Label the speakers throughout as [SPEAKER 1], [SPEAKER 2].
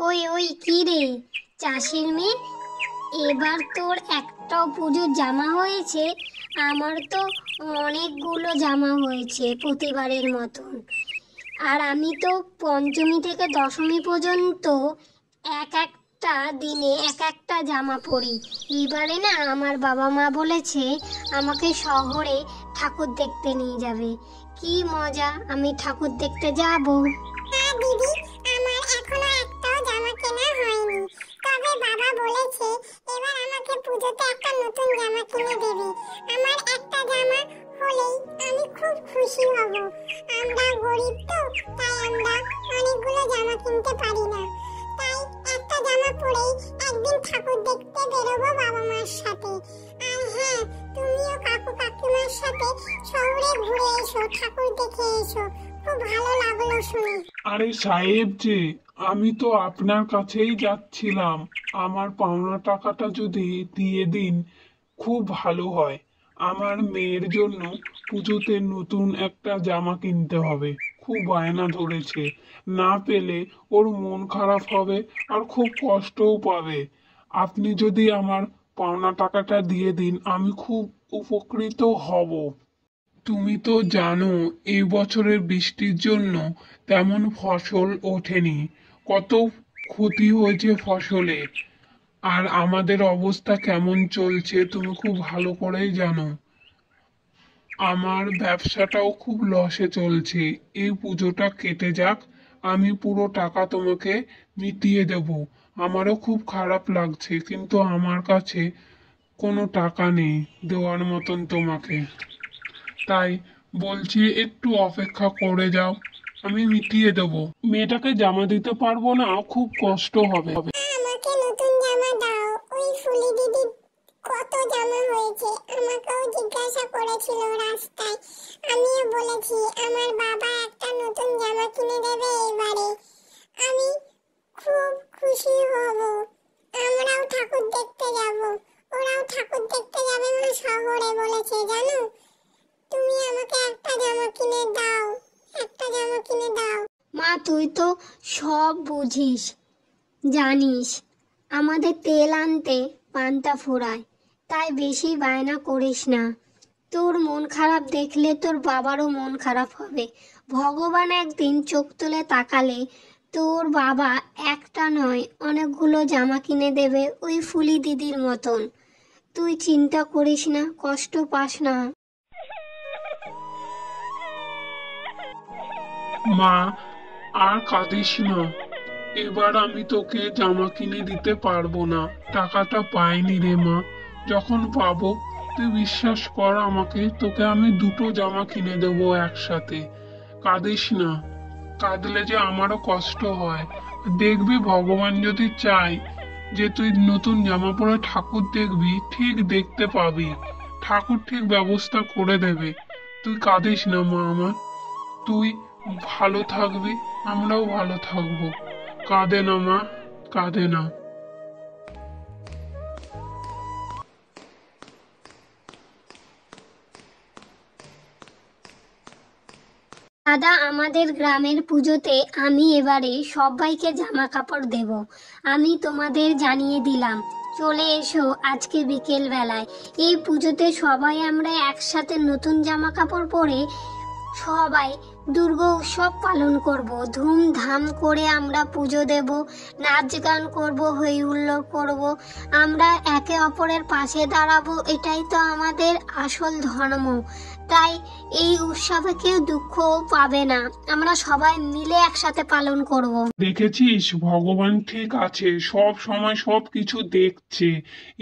[SPEAKER 1] ওই ওই কি রে চাষির মেয়ে, এবার তোর একটাও পুজোর জামা হয়েছে? আমার তো অনেকগুলো জামা হয়েছে প্রতিবারের মতন। আর আমি তো পঞ্চমী থেকে দশমী পর্যন্ত এক একটা দিনে এক একটা জামা পরি। এবারে না আমার বাবা মা বলেছে আমাকে শহরে ঠাকুর দেখতে নিয়ে যাবে। কি মজা, আমি ঠাকুর দেখতে যাব।
[SPEAKER 2] হ্যাঁ দিদি, আমার এখনো একটাও জামা কেনা হয়নি, তবে বাবা বলেছে এবার আমাকে পুজোতে একটা নতুন জামা কিনে দেবে। আমার একটা জামা হলেই আমি খুব খুশি হব। আমরা গরিব তো, তাই আমরা অনেকগুলো জামা কিনতে পারি না। তাই একটা জামা পরেই একদিন ঠাকুর দেখতে বেরোবো বাবা মার সাথে। আর হ্যাঁ, তুমিও কাকু কাকিমার সাথে শহরে ঘুরে এসো, ঠাকুর দেখে এসো, খুব ভালো লাগলো শুনে।
[SPEAKER 3] আরে সাহেব যে, আমি তো আপনার কাছেই যাচ্ছিলাম। আমার পাওনা টাকাটা যদি দিয়ে দিন খুব ভালো হয়। আমার মেয়ের জন্য পুজোতে নতুন একটা জামা কিনতে হবে, খুব বায়না ধরেছে। না পেলে ওর মন খারাপ হবে আর খুব কষ্টও পাবে। আপনি যদি আমার পাওনা টাকাটা দিয়ে দিন আমি খুব উপকৃত হব। তুমি তো জানো এই বছরের বৃষ্টির জন্য তেমন ফসল ওঠেনি, কত ক্ষতি হয়েছে ফসলের। আর আমাদের অবস্থা কেমন চলছে তুমি খুব ভালো করেই জানো। আমার ব্যবসাটাও খুব লসে চলছে। এই পুজোটা কেটে যাক, আমি পুরো টাকা তোমাকে মিটিয়ে দেব। আমারও খুব খারাপ লাগছে, কিন্তু আমার কাছে কোনো টাকা নেই দেওয়ার মতন তোমাকে। তাই বলছি একটু অপেক্ষা করে যাও, আমি মিটিয়ে দেবো। মেয়েটাকে জামা দিতে পারবো না, খুব কষ্ট হবে।
[SPEAKER 2] আমাকে নতুন জামা দাও। ওই ফুলি দিদি কত জামা হয়েছে আমাকেও জিজ্ঞাসা করেছিল রাস্তায়। আমিও বলেছি আমার বাবা একটা নতুন জামা কিনে দেবে এবারে। আমি খুব খুশি হব। আমরাও ঠাকুর দেখতে যাব, ওরাও ঠাকুর দেখতে যাবে না শহরে বলেছে, জানো। তুমি আমাকে একটা জামা কিনে দাও, একটা জামা কিনে দাও।
[SPEAKER 1] মা তুই তো সব বুঝিস, জানিস আমাদের তেল আনতে পান্তা ফোরায়, তাই বেশি বায়না করিস না। তোর মন খারাপ দেখলে তোর বাবারও মন খারাপ হবে। ভগবান একদিন চোখ তুলে তাকালে তোর বাবা একটা নয় অনেকগুলো জামা কিনে দেবে ওই ফুলি দিদির মতন। তুই চিন্তা করিস না, কষ্ট পাস না।
[SPEAKER 3] মা আর কাঁদিস না, এবার আমি তোকে জামা কিনে দিতে পারবো না, টাকাটা পাইনি রে মা। যখন পাবো তুই বিশ্বাস কর আমাকে, তোকে আমি দুটো জামা কিনে দেবো একসাথে। কাঁদিস না, কাঁদলে যে আমারও কষ্ট হয়। দেখবি ভগবান যদি চায় যে তুই নতুন জামা পরে ঠাকুর দেখবি, ঠিক দেখতে পাবি। ঠাকুর ঠিক ব্যবস্থা করে দেবে। তুই কাঁদিস না মা আমার, তুই ভালো থাকবি, আমরাও ভালো থাকবো। কাঁদে না মা, কাঁদে না।
[SPEAKER 1] দাদা, আমাদের গ্রামের পুজোতে আমি এবারে সবাইকে জামা কাপড় দেব। আমি তোমাদের জানিয়ে দিলাম, চলে এসো আজকে বিকেল বেলায়। এই পুজোতে সবাই আমরা একসাথে নতুন জামা কাপড় পরে সবাই দুর্গা উৎসব পালন করব। ধুমধাম করে আমরা পুজো দেব, নাচ গান করব, হই হুল্লোড় করব। আমরা একে অপরের পাশে দাঁড়াবো, এটাই তো আমাদের আসল ধর্ম। তাই এই উৎসবে কেউ দুঃখও পাবে না, আমরা সবাই মিলে একসাথে পালন করব।
[SPEAKER 3] দেখেছিস ভগবান ঠিক আছে, সব সময় সব কিছু দেখছে।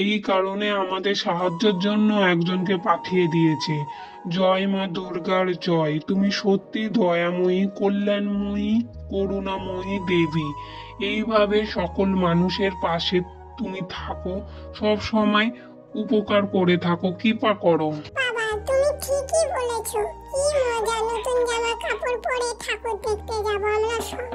[SPEAKER 3] এই কারণে আমাদের সাহায্যের জন্য একজনকে পাঠিয়ে দিয়েছে। জয় মা দুর্গার জয়। তুমি সত্যি দয়াময়ী, কল্যাণময়ী, করুণাময়ী দেবী। এইভাবে সকল মানুষের পাশে তুমি থাকো, সব সময় উপকার করে থাকো, কৃপা করো।
[SPEAKER 2] বাবা তুমি ঠিকই বলেছো, কি মজা নতুন জামা কাপড় পরে ঠাকুর দেখতে যাব আমরা সবাই।